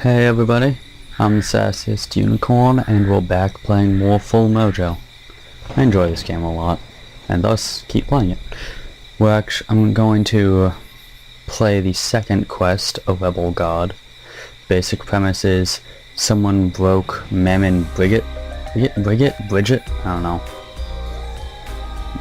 Hey everybody, I'm the Sassiest Unicorn and we're back playing more Full Mojo. I enjoy this game a lot, and thus keep playing it. I'm going to play the second quest, A Rebel God. Basic premise is someone broke Mammon Bridget? I don't know.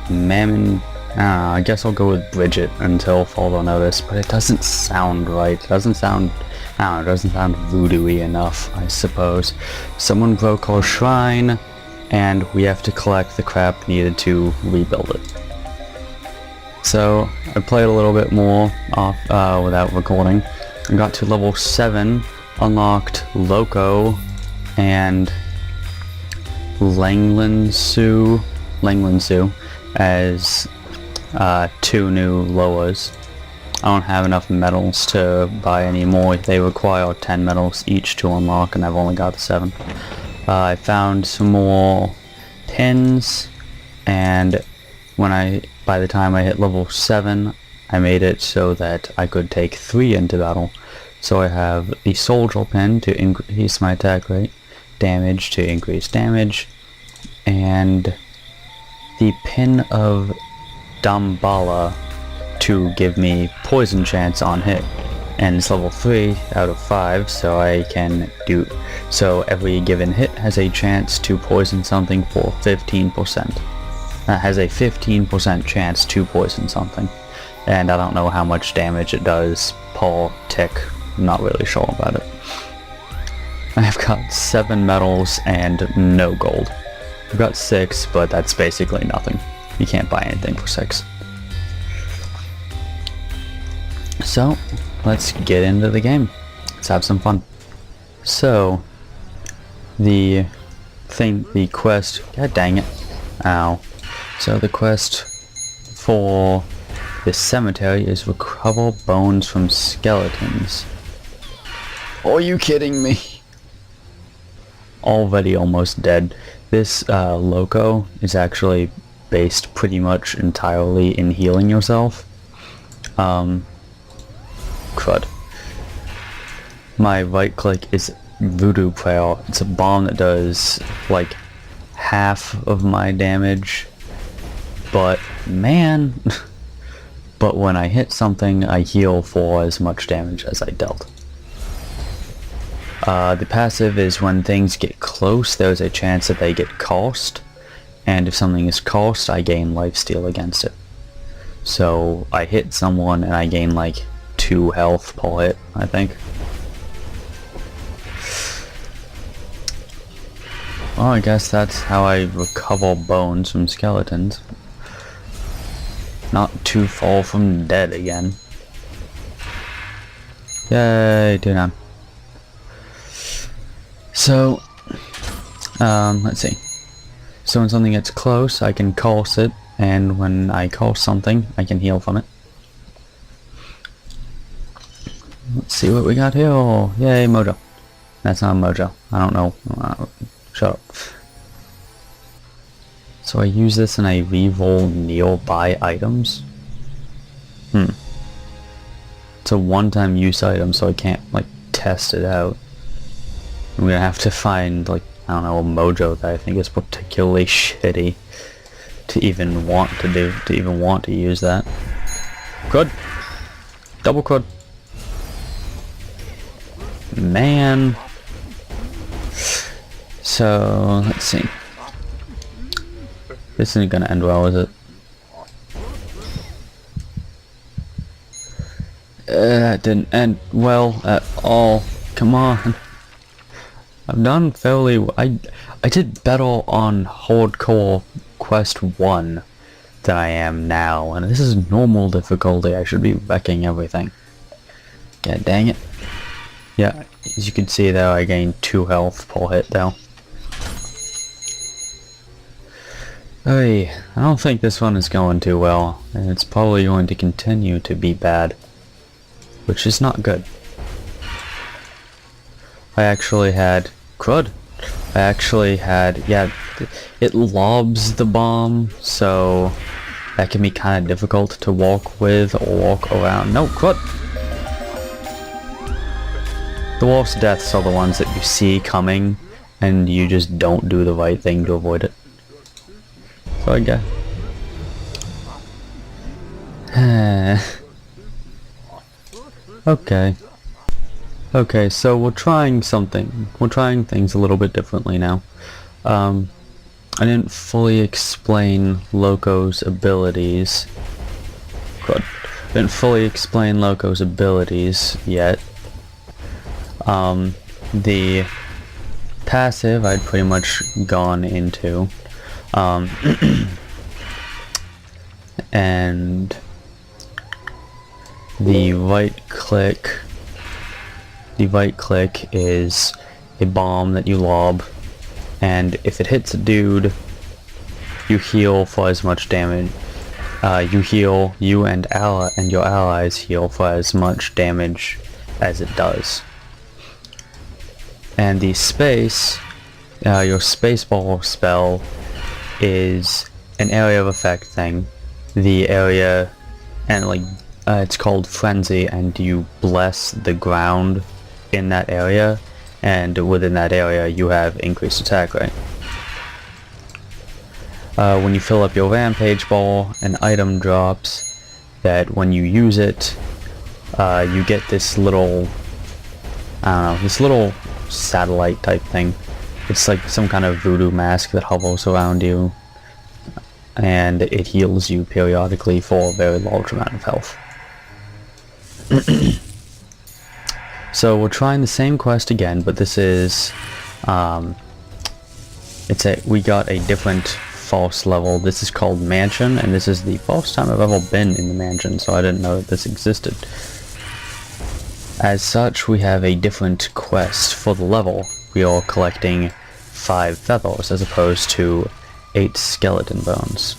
Mammon... I guess I'll go with Bridget until further notice, but it doesn't sound right. It doesn't sound voodoo-y enough, I suppose. Someone broke our shrine, and we have to collect the crap needed to rebuild it. So, I played a little bit more off without recording. I got to level 7, unlocked Loco, and Langland Sue as 2 new Loas. I don't have enough medals to buy any more. They require 10 medals each to unlock, and I've only got 7. I found some more pins, and by the time I hit level 7, I made it so that I could take 3 into battle. So I have the soldier pin to increase my attack rate, damage to increase damage, and the pin of Dambala to give me poison chance on hit, and it's level 3 out of 5, so every given hit has a chance to poison something for 15%. That has a 15% chance to poison something, and I don't know how much damage it does per tick. I'm not really sure about it. I've got 7 medals and no gold. I've got 6, but that's basically nothing. You can't buy anything for 6. So, let's get into the game. Let's have some fun. So, the quest, god dang it, ow. So the quest for this cemetery is recover bones from skeletons. Are you kidding me? Already almost dead. This Loco is actually based pretty much entirely in healing yourself. Crud. My right click is Voodoo Prayer. It's a bomb that does like half of my damage, but man, but when I hit something I heal for as much damage as I dealt. The passive is when things get close, there's a chance that they get cursed, and if something is cursed I gain lifesteal against it. So I hit someone and I gain like 2 health per hit, I think. Well, I guess that's how I recover bones from skeletons. Not too far from dead again. Yay, 2-9. So, let's see. So when something gets close, I can curse it, and when I curse something, I can heal from it. Let's see what we got here. Oh, yay, Mojo. That's not a Mojo. I don't know. Shut up. So I use this and I reroll nearby items. It's a one-time use item, so I can't like test it out. I'm gonna have to find like, I don't know, a Mojo that I think is particularly shitty to even want to use that. Crud! Double crud! Man. So, let's see. This isn't gonna end well, is it? That didn't end well at all. Come on. I've done fairly I did better on Hardcore Quest 1 than I am now, and this is normal difficulty. I should be wrecking everything. God dang it. Yeah, as you can see though, I gained 2 health per hit though. Hey, I don't think this one is going too well, and it's probably going to continue to be bad, which is not good. I actually had crud. Yeah, it lobs the bomb, so that can be kind of difficult to walk with or walk around. No, crud! The worst deaths are the ones that you see coming and you just don't do the right thing to avoid it. So I guess. Okay. Okay, so we're trying something. We're trying things a little bit differently now. I didn't fully explain Loco's abilities. Good. Didn't fully explain Loco's abilities yet. The passive I'd pretty much gone into. And the right click is a bomb that you lob, and if it hits a dude, you heal for as much damage. You and your allies heal for as much damage as it does. And the space, your spaceball spell is an area of effect thing. The area, and like, it's called Frenzy, and you bless the ground in that area, and within that area you have increased attack rate. When you fill up your Rampage ball, an item drops that when you use it, you get this little, I don't know, this little satellite type thing. It's like some kind of voodoo mask that hovers around you, and it heals you periodically for a very large amount of health. So we're trying the same quest again, but this is, we got a different false level. This is called Mansion, and this is the first time I've ever been in the mansion, so I didn't know that this existed. As such, we have a different quest for the level. We are collecting 5 feathers as opposed to 8 skeleton bones.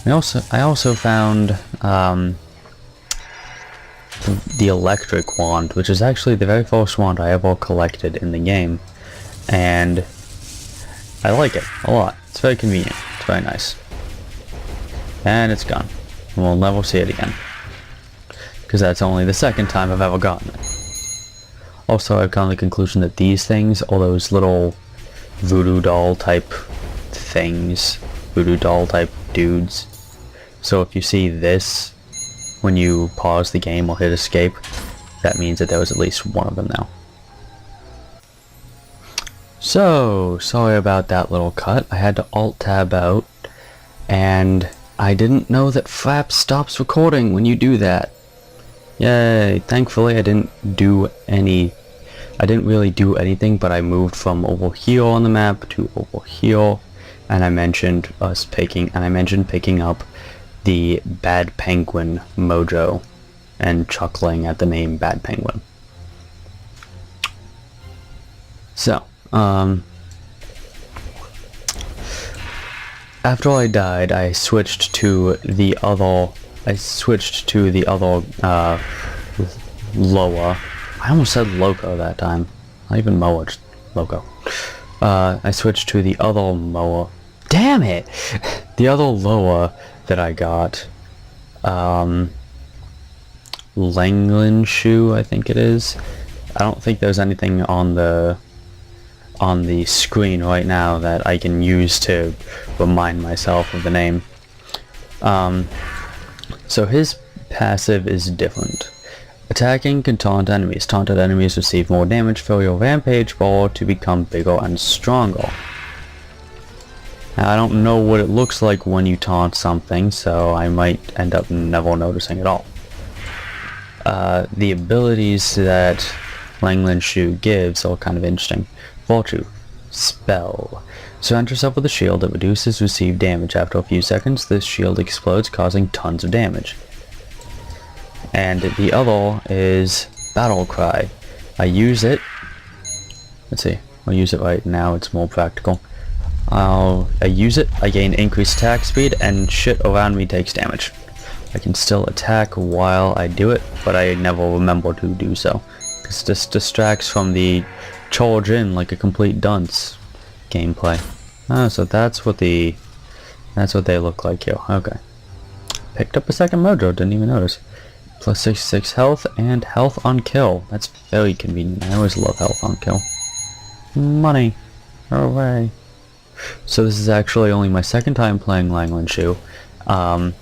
I also found the electric wand, which is actually the very first wand I ever collected in the game, and I like it a lot. It's very convenient. It's very nice. And it's gone. We'll never see it again, because that's only the second time I've ever gotten it. Also, I've come to the conclusion that these things are those little voodoo doll type things, voodoo doll type dudes. So if you see this when you pause the game or hit escape, that means that there was at least one of them now. So, sorry about that little cut. I had to alt-tab out, and I didn't know that Flap stops recording when you do that. Yay! Thankfully I didn't really do anything, but I moved from over here on the map to over here, and I mentioned picking up the Bad Penguin Mojo, and chuckling at the name Bad Penguin. So, after I died, I switched to the other Loa. I almost said Loco that time. Not even Moa, just Loco. I switched to the other Moa. Damn it! The other Loa that I got. Langland Shoe, I think it is. I don't think there's anything on the screen right now that I can use to remind myself of the name. So his passive is different. Attacking can taunt enemies. Taunted enemies receive more damage. Fill your Rampage ball to become bigger and stronger. Now, I don't know what it looks like when you taunt something, so I might end up never noticing at all. The abilities that Langland Shoe gives are kind of interesting. Virtue. Spell. Surround yourself with a shield that reduces received damage. After a few seconds, this shield explodes, causing tons of damage. And the other is Battle Cry. I use it. Let's see. I'll use it right now. It's more practical. I use it. I gain increased attack speed, and shit around me takes damage. I can still attack while I do it, but I never remember to do so, because this distracts from the charge in like a complete dunce gameplay. So that's what they look like here. Okay. Picked up a second mojo, didn't even notice. Plus 66 health and health on kill. That's very convenient. I always love health on kill. Money. Hooray. So this is actually only my second time playing Langland-Shu. And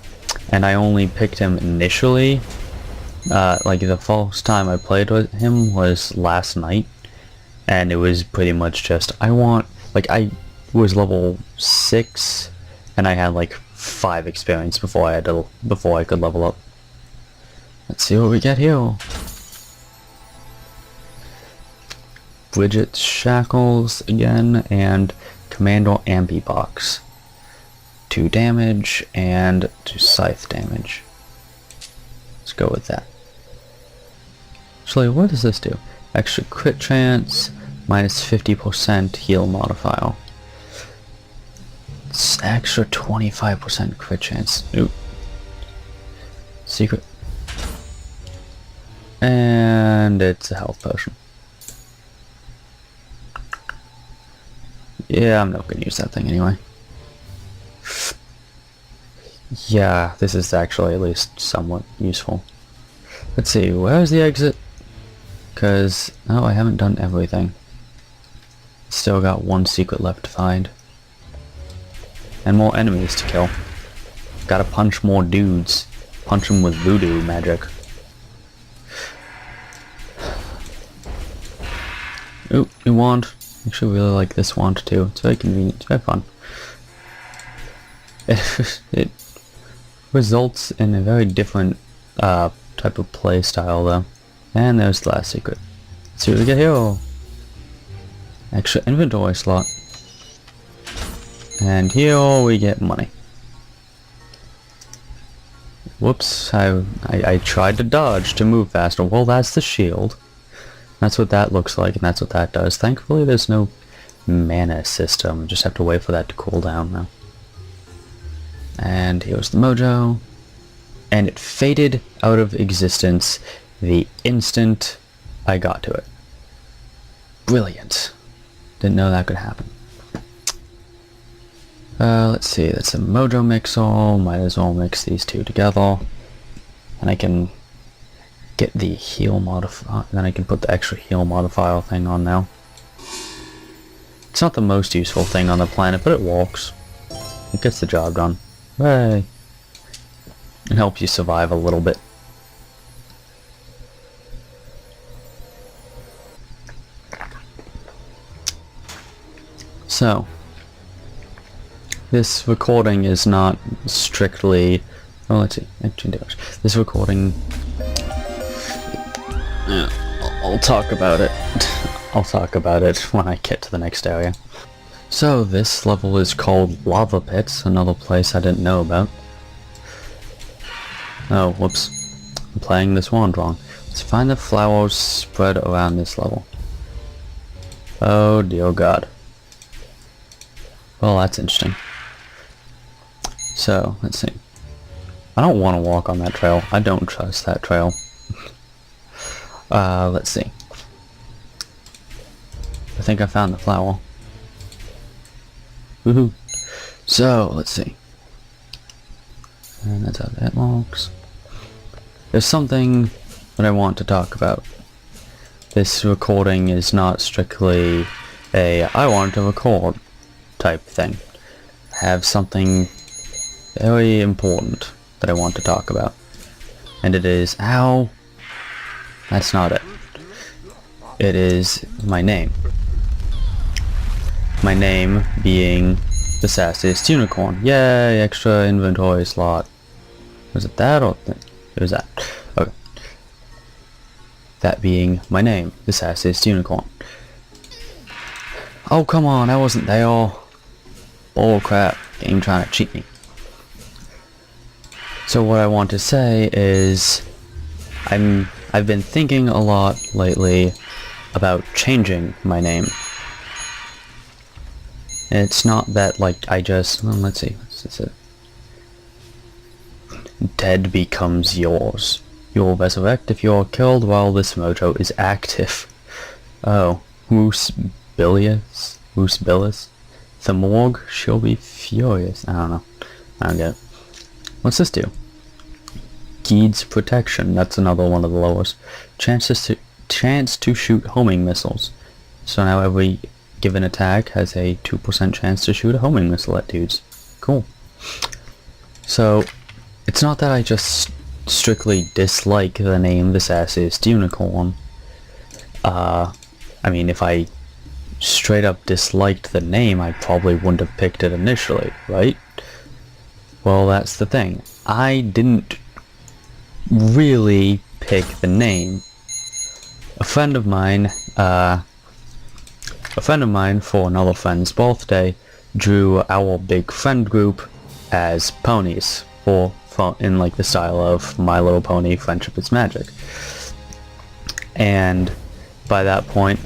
I only picked him initially. Like the first time I played with him was last night. And it was pretty much just, I was level 6 and I had like 5 experience before I could level up. Let's see what we get here. Bridget's Shackles again, and Commander Ambi Box. 2 damage and 2 scythe damage. Let's go with that. Actually, what does this do? Extra crit chance, minus 50% heal modifier. It's extra 25% crit chance. Ooh. Secret. And it's a health potion. Yeah, I'm not gonna use that thing anyway. Yeah, this is actually at least somewhat useful. Let's see, where's the exit? Because, oh, I haven't done everything. Still got 1 secret left to find. And more enemies to kill. Gotta punch more dudes. Punch them with voodoo magic. Ooh, new wand. Actually really like this wand too. It's very convenient, it's very fun. It results in a very different type of play style though. And there's the last secret. Let's see what we get here. Extra inventory slot. And here we get money. Whoops, I tried to dodge to move faster. Well, that's the shield. That's what that looks like, and that's what that does. Thankfully, there's no mana system. Just have to wait for that to cool down now. And here's the mojo. And it faded out of existence the instant I got to it. Brilliant. Didn't know that could happen. Let's see, that's a mojo mixer. Might as well mix these two together. And I can get the heal modifier, then I can put the extra heal modifier thing on now. It's not the most useful thing on the planet, but it works. It gets the job done. Hooray! It helps you survive a little bit. So, this recording is not strictly... Oh, let's see. This recording... I'll talk about it. I'll talk about it when I get to the next area. So, this level is called Lava Pits, another place I didn't know about. Oh, whoops. I'm playing this wand wrong. Let's find the flowers spread around this level. Oh, dear God. Well, that's interesting. So, let's see. I don't want to walk on that trail. I don't trust that trail. Let's see. I think I found the flower. Woohoo! So, let's see. And that's how that looks. There's something that I want to talk about. This recording is not strictly a I want to record type thing. I have something very important that I want to talk about. And it is, ow! That's not it. It is my name. My name being the Sassiest Unicorn. Yay, extra inventory slot. Was it that or it was that? Okay. That being my name, the Sassiest Unicorn. Oh, come on, I wasn't there. Oh crap, game trying to cheat me. So what I want to say is I've been thinking a lot lately about changing my name. It's not that like I just, well, let's see, what's it? Dead becomes yours. You will resurrect if you are killed while this mojo is active. Oh, Moose Bilious? The morgue, she'll be furious. I don't know. I don't get it. What's this do? Geed's Protection, that's another one of the lowest. Chance to shoot homing missiles. So now every given attack has a 2% chance to shoot a homing missile at dudes. Cool. So, it's not that I just strictly dislike the name the Sassiest Unicorn. I mean, if I straight up disliked the name, I probably wouldn't have picked it initially, right? Well, that's the thing. I didn't really pick the name. A friend of mine for another friend's birthday drew our big friend group as ponies, in like the style of My Little Pony Friendship is Magic. And by that point,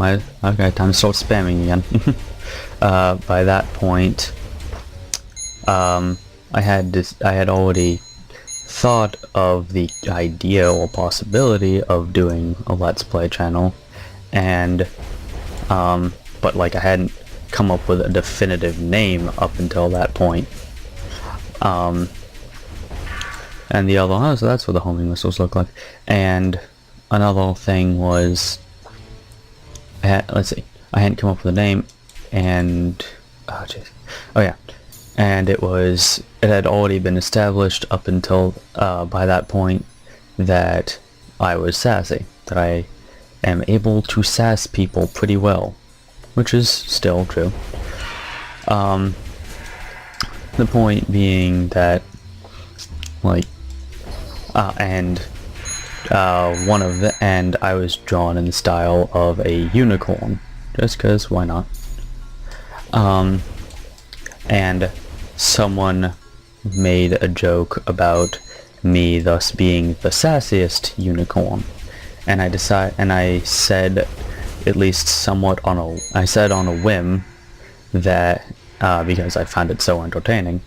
okay, time to start spamming again. By that point, I had already thought of the idea or possibility of doing a Let's Play channel, and but like I hadn't come up with a definitive name up until that point. And the other, so that's what the homing missiles look like. And another thing was, let's see, I hadn't come up with a name, and and it had already been established up until by that point that I was sassy, that I am able to sass people pretty well, which is still true. The point being that, like, and I was drawn in the style of a unicorn, just 'cause why not? And someone made a joke about me thus being the sassiest unicorn, and I said, at least somewhat on a whim, that because I found it so entertaining,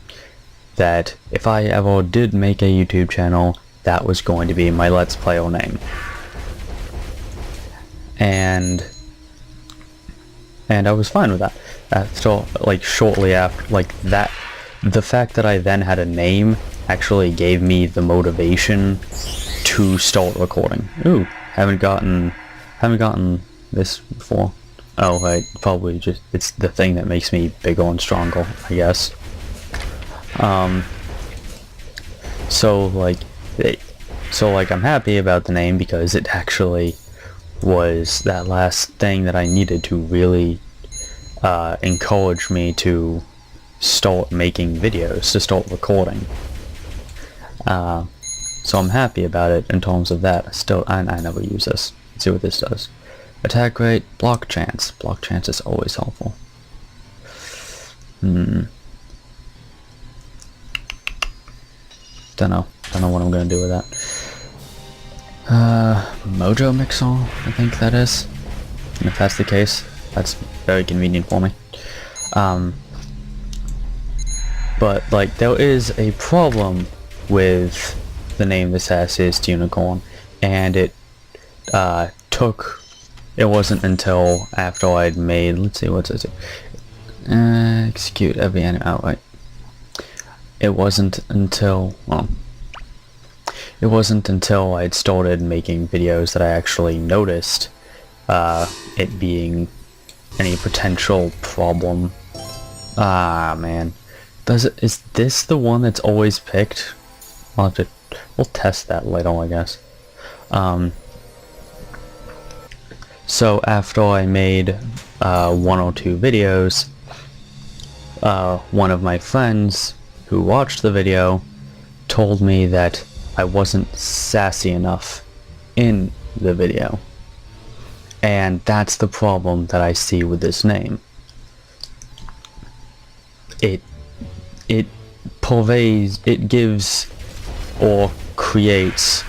that if I ever did make a YouTube channel, that was going to be my Let's Player name. And I was fine with that. So, like, shortly after, like, that, the fact that I then had a name actually gave me the motivation to start recording. Ooh, haven't gotten this before. Oh, right, probably just, it's the thing that makes me bigger and stronger, I guess. So I'm happy about the name because it actually was that last thing that I needed to really encourage me to start making videos, to start recording. So I'm happy about it in terms of that. I never use this. Let's see what this does. Attack rate, block chance. Block chance is always helpful. Don't know what I'm gonna do with that. Mojo Mixer, I think that is. And if that's the case, that's very convenient for me. But like, there is a problem with the name The Sassiest Unicorn, and it wasn't until after I'd made, let's see, what's it? Execute every enemy outright. It wasn't until I'd started making videos that I actually noticed it being any potential problem. Ah, man. Is this the one that's always picked? We'll test that later, I guess. So after I made 1 or 2 videos, one of my friends who watched the video told me that I wasn't sassy enough in the video. And that's the problem that I see with this name. It gives or creates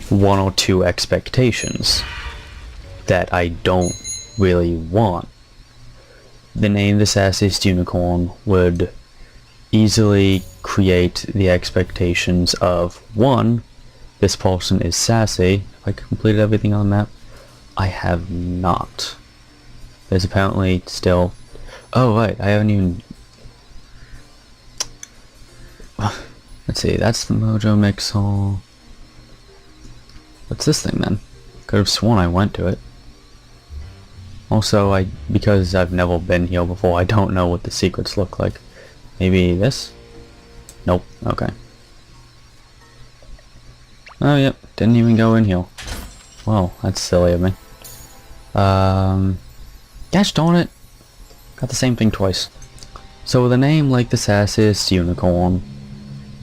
1 or 2 expectations that I don't really want. The name The Sassiest Unicorn would easily create the expectations of, 1, this person is sassy. Have I completed everything on the map? I have not. There's apparently still... Oh, right, I haven't even... Let's see, that's the Mojo Mixel. What's this thing then? Could have sworn I went to it. Also, because I've never been here before, I don't know what the secrets look like. Maybe this? Nope, okay. Oh yep, didn't even go in here. Well, that's silly of me. Gosh darn it! Got the same thing twice. So with a name like the Sassiest Unicorn,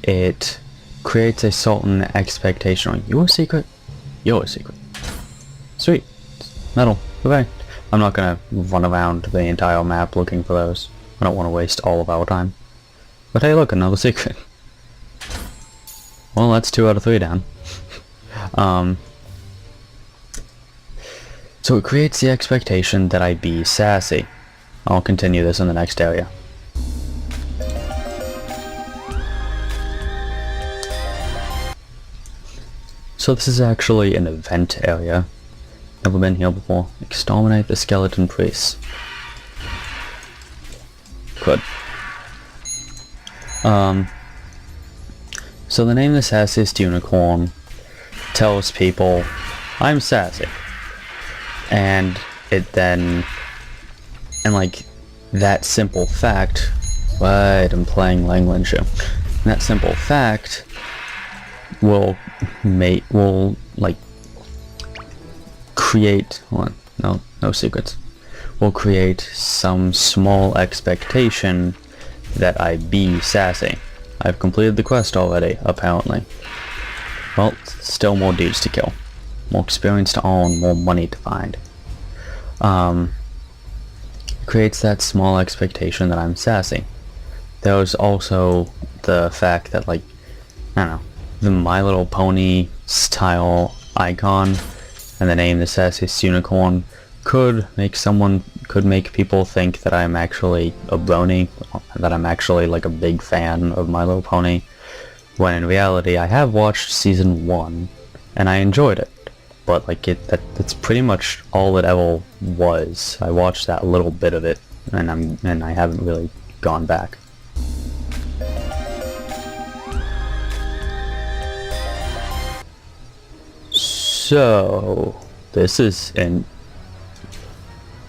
it creates a certain expectation on your secret. Your secret. Sweet. Metal. Okay. I'm not gonna run around the entire map looking for those. I don't want to waste all of our time. But hey look, another secret. Well, that's 2 out of 3 down. So it creates the expectation that I be sassy. I'll continue this in the next area. So this is actually an event area. Never been here before. Exterminate the skeleton priests. Good. So the name the Sassiest Unicorn tells people I'm sassy. And it then, and like that simple fact, right, I'm playing language here. That simple fact will like create, hold on, no secrets, will create some small expectation that I be sassy. I've completed the quest already, apparently. Well, still more dudes to kill. More experience to own, more money to find. Creates that small expectation that I'm sassy. There's also the fact that, like, I don't know, the My Little Pony style icon and the name the Sassiest Unicorn could make people think that I'm actually a brony, that I'm actually like a big fan of My Little Pony, when in reality I have watched season 1 and I enjoyed it. But like that's pretty much all it ever was. I watched that little bit of it, and I haven't really gone back. So this is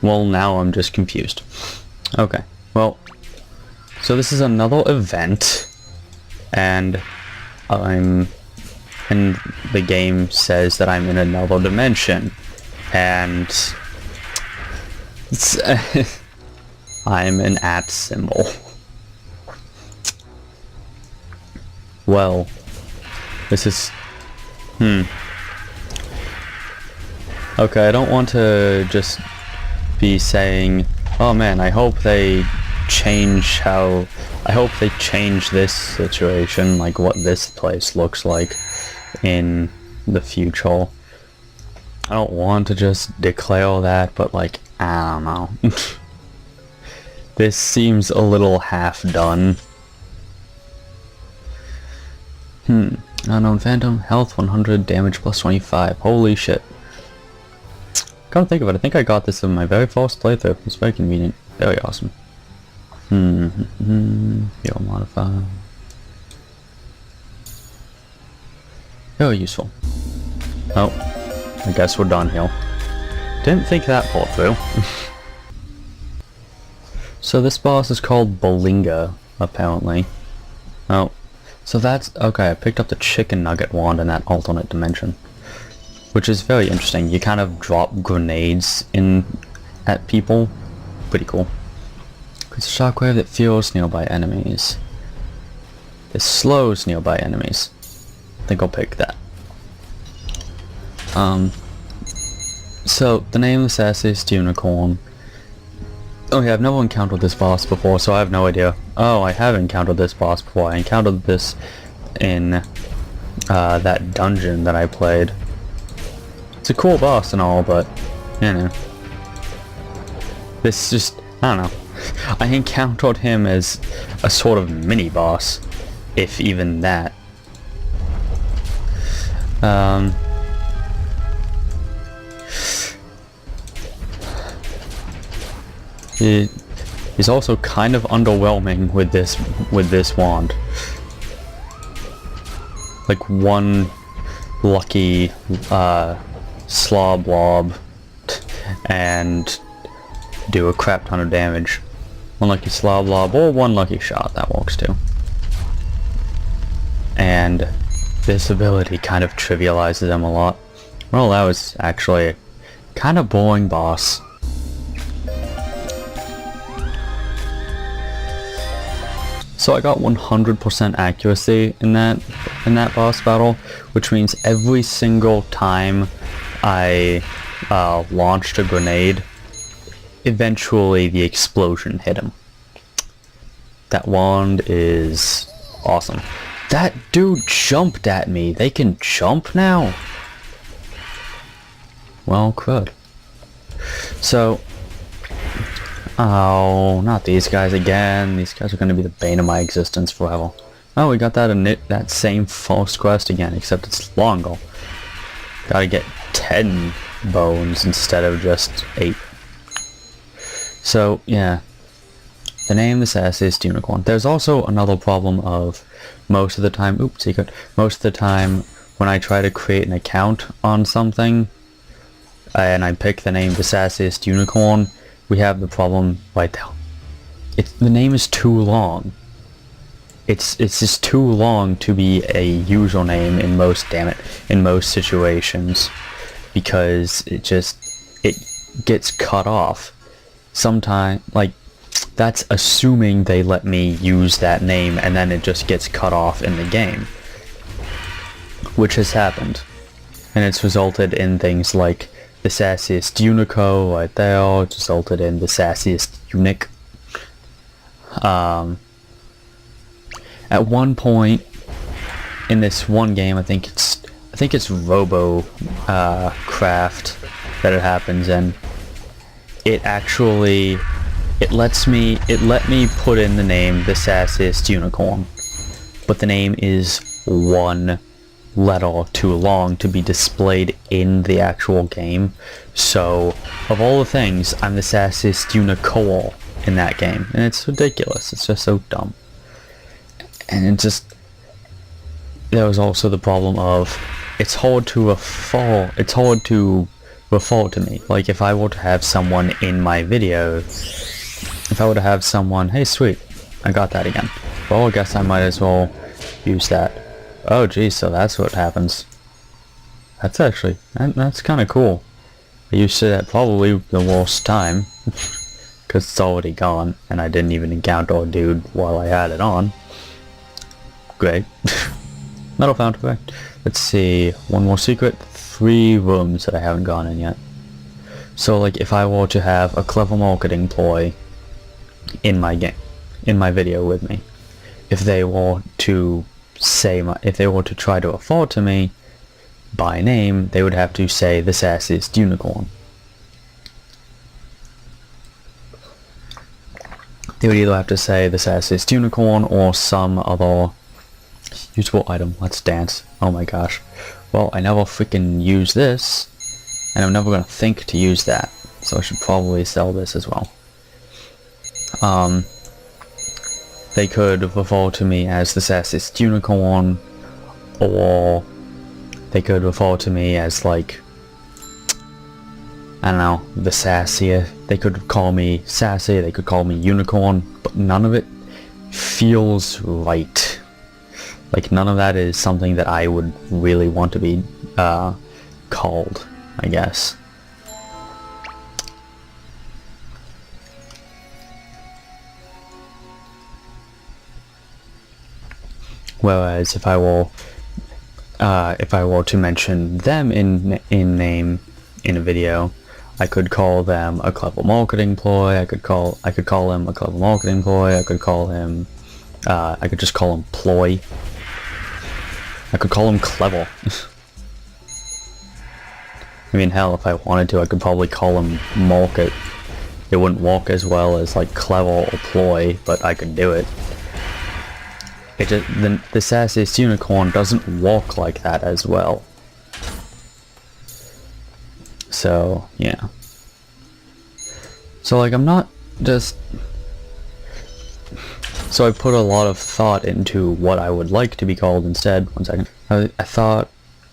well, now I'm just confused. Okay, well, so this is another event, and the game says that I'm in another dimension, and it's I'm an @ symbol. Well, this is okay, I don't want to just be saying, oh man, I hope they change this situation, like what this place looks like in the future. I don't want to just declare that, but like, I don't know. This seems a little half done. Unknown Phantom, health 100, damage plus 25. Holy shit. Come to think of it, I think I got this in my very first playthrough. It's very convenient. Very awesome. Feel modifier. Very useful. Oh, I guess we're done here. Didn't think that part through. So this boss is called Balinga, apparently. Oh, so that's okay. I picked up the chicken nugget wand in that alternate dimension, which is very interesting. You kind of drop grenades at people. Pretty cool. It's a shockwave that fuels nearby enemies. It slows nearby enemies. I think I'll pick that. So the name is Sassiest Unicorn. Oh yeah, I've never encountered this boss before, so I have no idea. Oh, I have encountered this boss before. I encountered this in that dungeon that I played. It's a cool boss and all, but you know, this just, I don't know. I encountered him as a sort of mini boss, if even that. He's also kind of underwhelming with this wand. like one lucky slob lob and do a crap ton of damage. One lucky slob lob or one lucky shot, that works too. And this ability kind of trivializes them a lot. Well, that was actually a kind of boring boss. So I got 100% accuracy in that boss battle, which means every single time I launched a grenade, eventually the explosion hit him. That wand is awesome. That dude jumped at me. They can jump now? Well, crud. So, oh, not these guys again. These guys are going to be the bane of my existence forever. Oh, we got that same false quest again, except it's longer. Gotta get 10 bones instead of just 8. So, yeah. The name is Sassiest Unicorn. There's also another problem of most of the time, oops, secret, most of the time when I try to create an account on something, and I pick the name The Sassiest Unicorn, we have the problem right there. The name is too long. It's just too long to be a username in most situations, because it gets cut off. Sometimes, like, that's assuming they let me use that name and then it just gets cut off in the game, which has happened, and it's resulted in things like the Sassiest Unico right there. It's resulted in the Sassiest Unic. At one point in this one game, I think it's Robo Craft that it happens in. It let me put in the name The Sassiest Unicorn, but the name is one letter too long to be displayed in the actual game. So, of all the things, I'm the Sassiest Unicorn in that game, and it's ridiculous. It's just so dumb. And there was also the problem of it's hard to refer to me. Like, if I were to have someone in my video, if I were to have someone, hey sweet, I got that again. Well, I guess I might as well use that. Oh geez, so that's what happens. That's actually, that's kind of cool. I used to that probably the worst time, because it's already gone, and I didn't even encounter a dude while I had it on. Great. Metal found effect. Let's see, one more secret. 3 rooms that I haven't gone in yet. So, like, if I were to have a clever marketing ploy in my video with me, if they were to try to refer to me by name, they would have to say The Sassiest Unicorn. They would either have to say The Sassiest Unicorn or some other usable item. Let's dance. Oh my gosh. Well, I never freaking use this, and I'm never gonna think to use that, so I should probably sell this as well. They could refer to me as the Sassiest Unicorn, or they could refer to me as, like, I don't know, the Sassier. They could call me Sassy, they could call me Unicorn, but none of it feels right. Like, none of that is something that I would really want to be called, I guess. Whereas if I were to mention them in name in a video, I could call them a clever marketing ploy. I could call him a clever marketing ploy. I could just call him ploy. I could call him clever. I mean, hell, if I wanted to, I could probably call him market. It wouldn't work as well as, like, clever or ploy, but I could do it. It just, the Sassiest Unicorn doesn't work like that as well. So, yeah. So, like, I'm not just... So I put a lot of thought into what I would like to be called instead. One second. I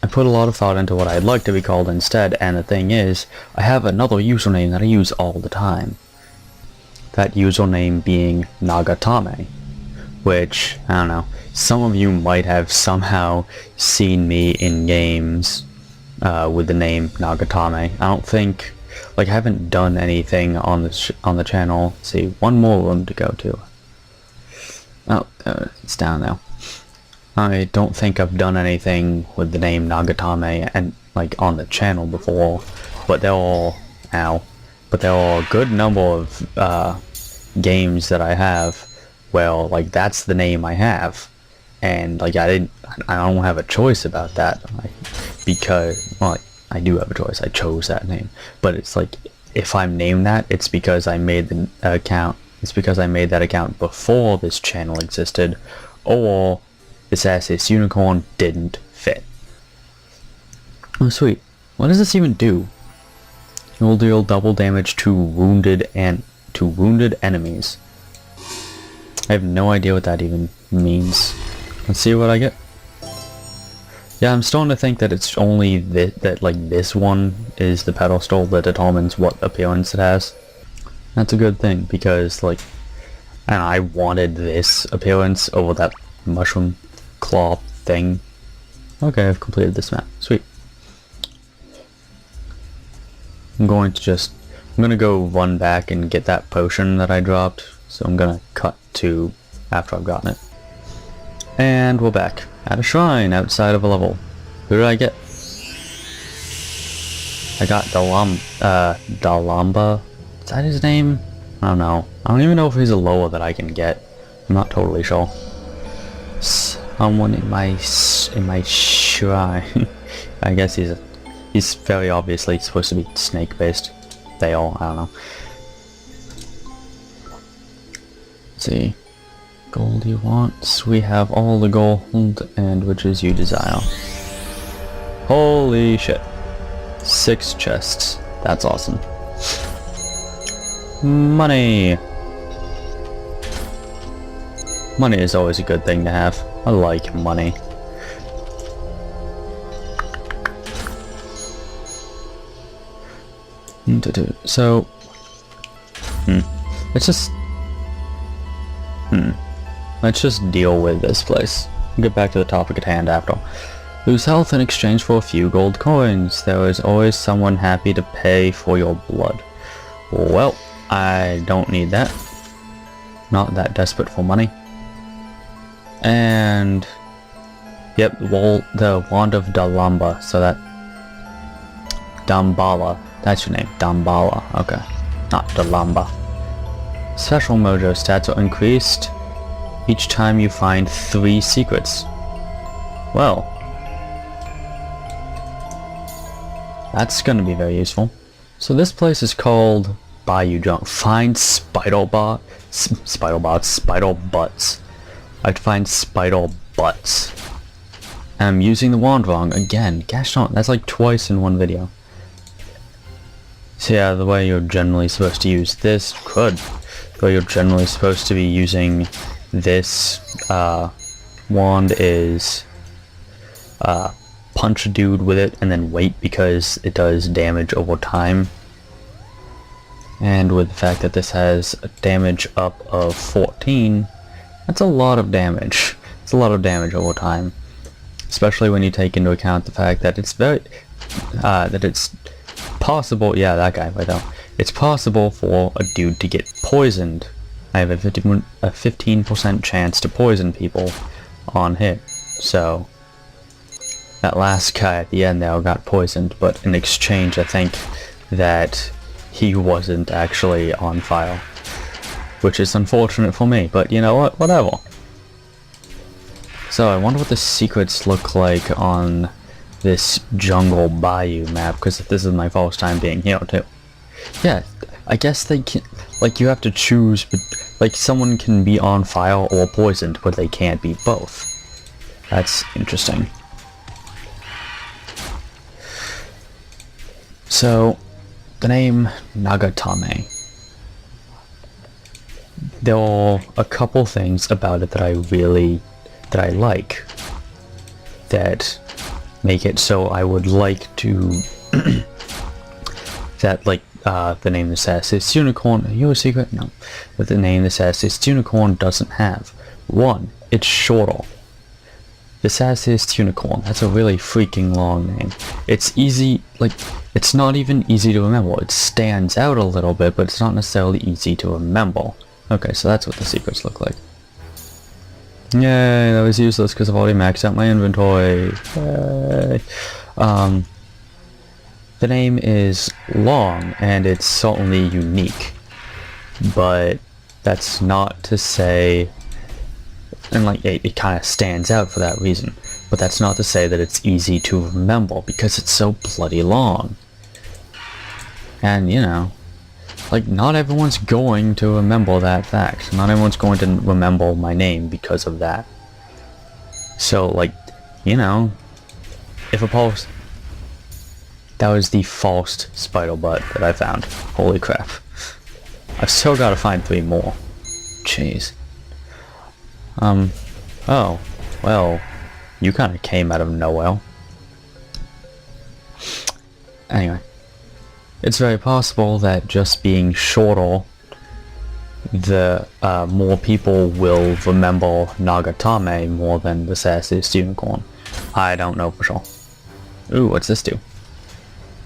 put a lot of thought into what I'd like to be called instead, and the thing is, I have another username that I use all the time. That username being Nagatame, which, I don't know, some of you might have somehow seen me in games with the name Nagatame. I don't think, like, I haven't done anything on the channel. Let's see, one more room to go to. Oh, it's down now. I don't think I've done anything with the name Nagatame and like on the channel before, but there are a good number of games that I have where like that's the name I have, and like I don't have a choice about that, because well, I do have a choice. I chose that name, but it's like if I'm named that, it's because I made the account. It's because I made that account before this channel existed, or this SS unicorn didn't fit. Oh sweet. What does this even do? It will deal double damage to wounded enemies. I have no idea what that even means. Let's see what I get. Yeah, I'm starting to think that it's only that like this one is the pedestal that determines what appearance it has. That's a good thing, because like, and I wanted this appearance over that mushroom claw thing. Okay, I've completed this map. Sweet. I'm gonna go run back and get that potion that I dropped. So I'm gonna cut to after I've gotten it. And we're back at a shrine outside of a level. Who did I get? I got Dalamba. Is that his name? I don't know. I don't even know if he's a lower that I can get. I'm not totally sure. Someone in my shrine. I guess he's very obviously supposed to be snake based. They all, I don't know. Let's see. Gold you want? We have all the gold and riches you desire. Holy shit. 6 chests. That's awesome. Money! Money is always a good thing to have. I like money. So, let's just deal with this place. We'll get back to the topic at hand after. Lose health in exchange for a few gold coins. There is always someone happy to pay for your blood. Well, I don't need that. Not that desperate for money. And yep, the Wand of Dalamba. So that Dambala. That's your name, Dambala. Okay, not Dalamba. Special Mojo stats are increased each time you find 3 secrets. Well, that's gonna be very useful. So this place is called Bayou Junk. Find spider butts. I have to find spider butts. And I'm using the wand wrong again. Gosh darn, that's like twice in one video. So yeah, the way you're generally supposed to use this, the way you're generally supposed to be using this wand is punch a dude with it and then wait, because it does damage over time. And with the fact that this has a damage up of 14, that's a lot of damage. It's a lot of damage over time, especially when you take into account the fact that it's possible, yeah, that guy right there. It's possible for a dude to get poisoned. I have a 15% chance to poison people on hit. So that last guy at the end there got poisoned, but in exchange I think that he wasn't actually on fire, which is unfortunate for me, but you know what, whatever. So I wonder what the secrets look like on this jungle bayou map, because this is my first time being here too. Yeah, I guess they can, like, you have to choose, but like someone can be on fire or poisoned, but they can't be both. That's interesting. So the name Nagatame. there are a couple things about it that I like, that make it so I would like to that, like, the name the Sassist Unicorn, are you a secret? No. But the name the Sassist Unicorn doesn't have. One, it's shorter. The Sassist Unicorn, that's a really freaking long name. It's easy, like, it's not even easy to remember. It stands out a little bit, but it's not necessarily easy to remember. Okay, so that's what the secrets look like. Yay, that was useless because I've already maxed out my inventory. Yay. The name is long, and it's certainly unique. But that's not to say... And like, it kind of stands out for that reason. But that's not to say that it's easy to remember, because it's so bloody long. And, you know, like, not everyone's going to remember that fact. Not everyone's going to remember my name because of that. So, like, you know, if a pulse... That was the false spider butt that I found. Holy crap. I've still got to find 3 more. Jeez. Oh, well, you kind of came out of nowhere. Anyway, it's very possible that just being shorter, the more people will remember Nagatame more than the Sassist Unicorn. I don't know for sure. Ooh, what's this do?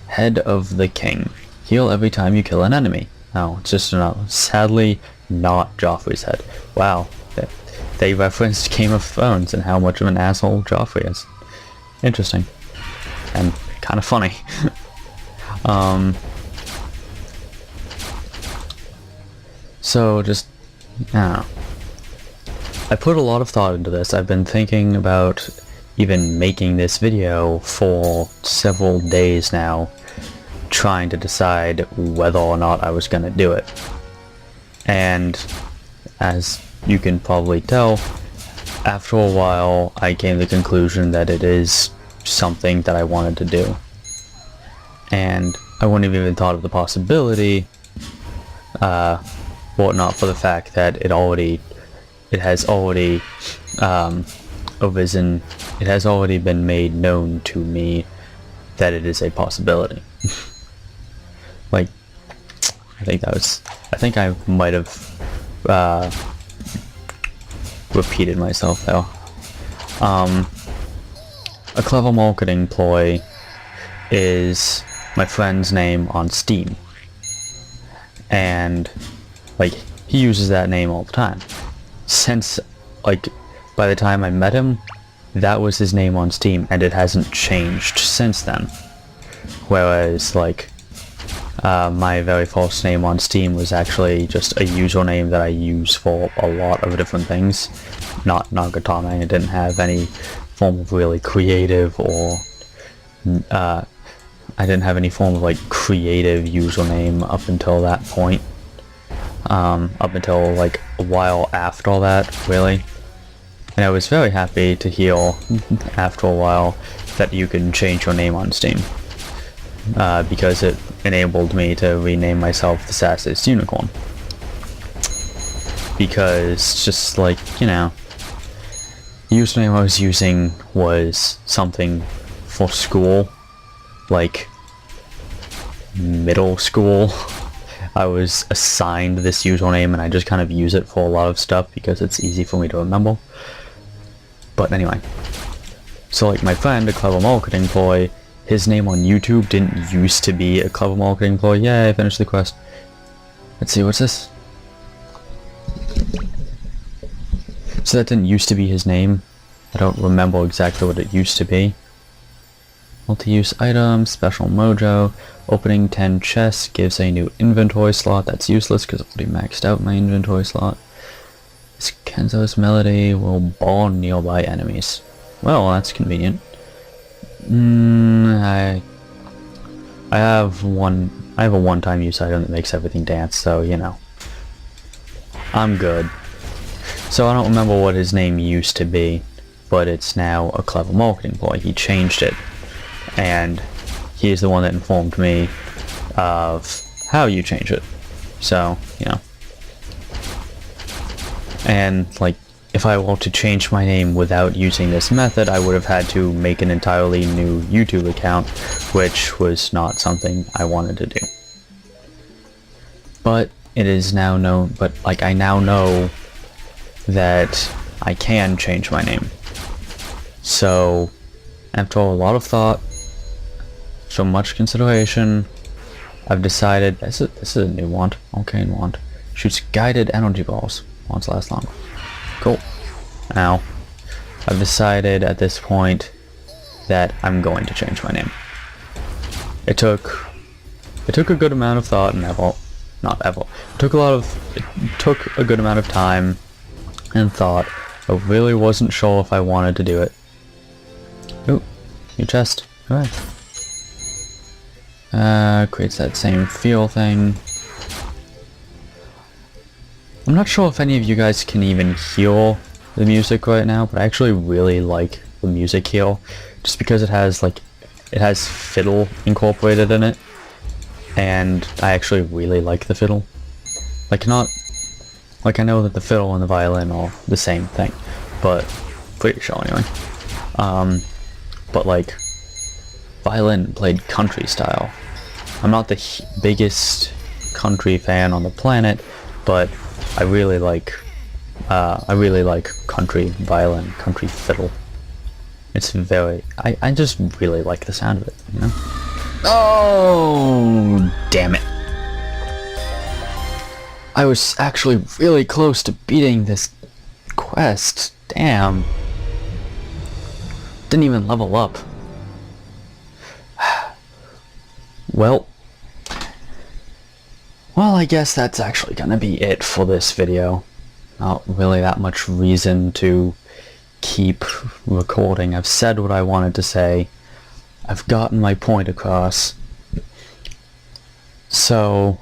Head of the King. Heal every time you kill an enemy. Oh, it's just another. Sadly, not Joffrey's head. Wow. They referenced Game of Thrones and how much of an asshole Joffrey is. Interesting. And kind of funny. So just, I don't know. I put a lot of thought into this. I've been thinking about even making this video for several days now, trying to decide whether or not I was gonna do it. And as you can probably tell, after a while I came to the conclusion that it is something that I wanted to do. And I wouldn't have even thought of the possibility, were it not for the fact that it has already arisen, it has already been made known to me that it is a possibility. Like, I think I might have repeated myself though. A clever marketing ploy is my friend's name on Steam, and like, he uses that name all the time. Since, like, by the time I met him, that was his name on Steam, and it hasn't changed since then. Whereas, like, my very first name on Steam was actually just a username that I use for a lot of different things. Not Nagatame. It didn't have any form of really creative or I didn't have any form of like creative username up until that point. Up until like a while after that, really. And I was very happy to hear after a while that you can change your name on Steam. Because it enabled me to rename myself the Sassist Unicorn. Because, just like, you know, the username I was using was something for school, like middle school. I was assigned this username and I just kind of use it for a lot of stuff because it's easy for me to remember. But anyway, so like my friend, a clever marketing ploy, his name on YouTube didn't used to be a clever marketing ploy. Yay, I finished the quest. Let's see, what's this? So that didn't used to be his name. I don't remember exactly what it used to be. Multi-use item, special mojo, opening 10 chests gives a new inventory slot. That's useless because I've already maxed out my inventory slot. This Kenzo's melody will burn nearby enemies. Well, that's convenient. I have a one-time use item that makes everything dance, so you know, I'm good. So I don't remember what his name used to be, but it's now a clever marketing ploy. He changed it, and he's the one that informed me of how you change it. So, you know. And, like, if I were to change my name without using this method, I would have had to make an entirely new YouTube account, which was not something I wanted to do. But it is now known, but, like, I now know that I can change my name. So, after a lot of thought, so much consideration, I've decided, this is a new wand, arcane wand. Shoots guided energy balls. Wands last longer. Cool. Now, I've decided at this point that I'm going to change my name. It took a good amount of thought and effort. Not effort. It took a good amount of time and thought. I really wasn't sure if I wanted to do it. Ooh, new chest. Alright. Creates that same feel thing. I'm not sure if any of you guys can even hear the music right now, but I actually really like the music here, just because it has fiddle incorporated in it, and I actually really like the fiddle. Like, not, like, I know that the fiddle and the violin are the same thing, but pretty sure anyway. But like, violin played country style. I'm not the biggest country fan on the planet, but I really like country violin, country fiddle. It's very, I just really like the sound of it, you know? Oh, damn it. I was actually really close to beating this quest. Damn. Didn't even level up. Well, I guess that's actually gonna be it for this video. Not really that much reason to keep recording. I've said what I wanted to say. I've gotten my point across. So,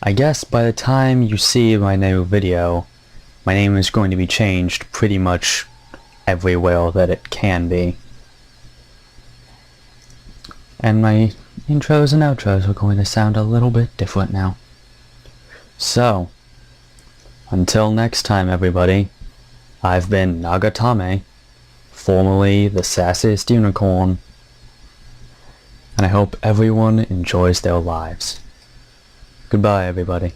I guess by the time you see my new video, my name is going to be changed pretty much everywhere that it can be. And my intros and outros are going to sound a little bit different now. So, until next time everybody, I've been Nagatame, formerly the sassiest unicorn, and I hope everyone enjoys their lives. Goodbye everybody.